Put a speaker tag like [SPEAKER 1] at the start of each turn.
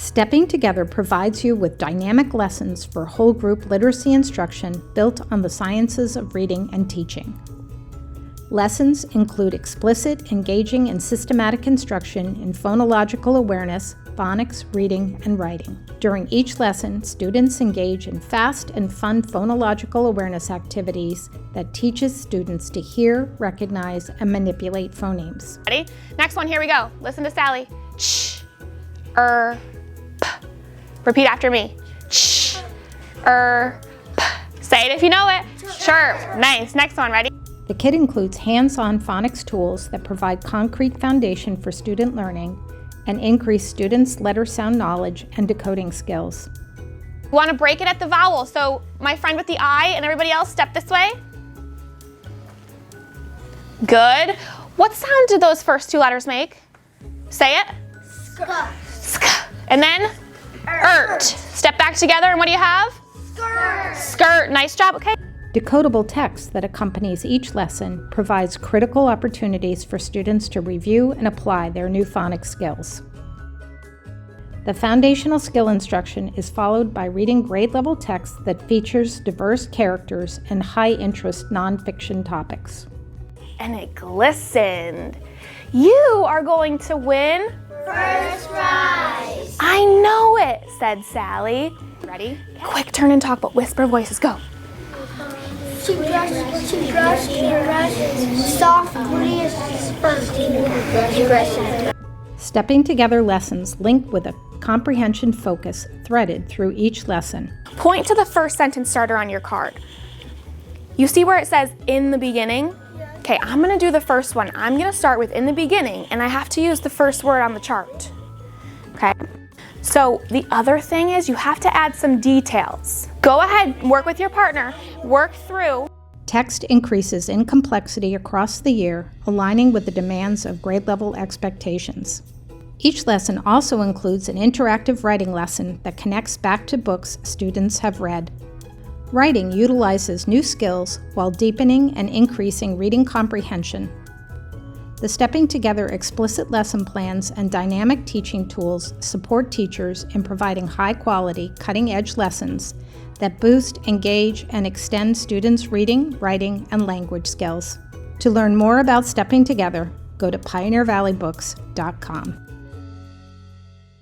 [SPEAKER 1] Stepping Together provides you with dynamic lessons for whole group literacy instruction built on the sciences of reading and teaching. Lessons include explicit, engaging, and systematic instruction in phonological awareness, phonics, reading, and writing. During each lesson, students engage in fast and fun phonological awareness activities that teaches students to hear, recognize, and manipulate phonemes.
[SPEAKER 2] Ready? Next one, here we go. Listen to Sally. Ch, p. Repeat after me. Ch, p. Say it if you know it. Chirp. Nice. Next one, ready?
[SPEAKER 1] The kit includes hands-on phonics tools that provide concrete foundation for student learning and increase students' letter sound knowledge and decoding skills.
[SPEAKER 2] We want to break it at the vowel, so my friend with the I and everybody else step this way. Good. What sound do those first two letters make? Say it.
[SPEAKER 3] Sk.
[SPEAKER 2] Sk. And then ert. Step back together, and what do you have?
[SPEAKER 3] Skirt.
[SPEAKER 2] Skirt. Nice job, okay?
[SPEAKER 1] Decodable text that accompanies each lesson provides critical opportunities for students to review and apply their new phonics skills. The foundational skill instruction is followed by reading grade-level text that features diverse characters and high-interest nonfiction topics.
[SPEAKER 2] And it glistened. You are going to win
[SPEAKER 3] First prize.
[SPEAKER 2] I know it, said Sally. Ready? Quick, turn and talk, but whisper voices. Go.
[SPEAKER 3] She brushes, softly first.
[SPEAKER 1] Stepping Together lessons link with a comprehension focus threaded through each lesson.
[SPEAKER 2] Point to the first sentence starter on your card. You see where it says in the beginning? Okay, I'm gonna do the first one. I'm gonna start with in the beginning, and I have to use the first word on the chart. Okay? So the other thing is you have to add some details. Go ahead, work with your partner, work through.
[SPEAKER 1] Text increases in complexity across the year, aligning with the demands of grade-level expectations. Each lesson also includes an interactive writing lesson that connects back to books students have read. Writing utilizes new skills while deepening and increasing reading comprehension. The Stepping Together explicit lesson plans and dynamic teaching tools support teachers in providing high-quality, cutting-edge lessons that boost, engage, and extend students' reading, writing, and language skills. To learn more about Stepping Together, go to pioneervalleybooks.com.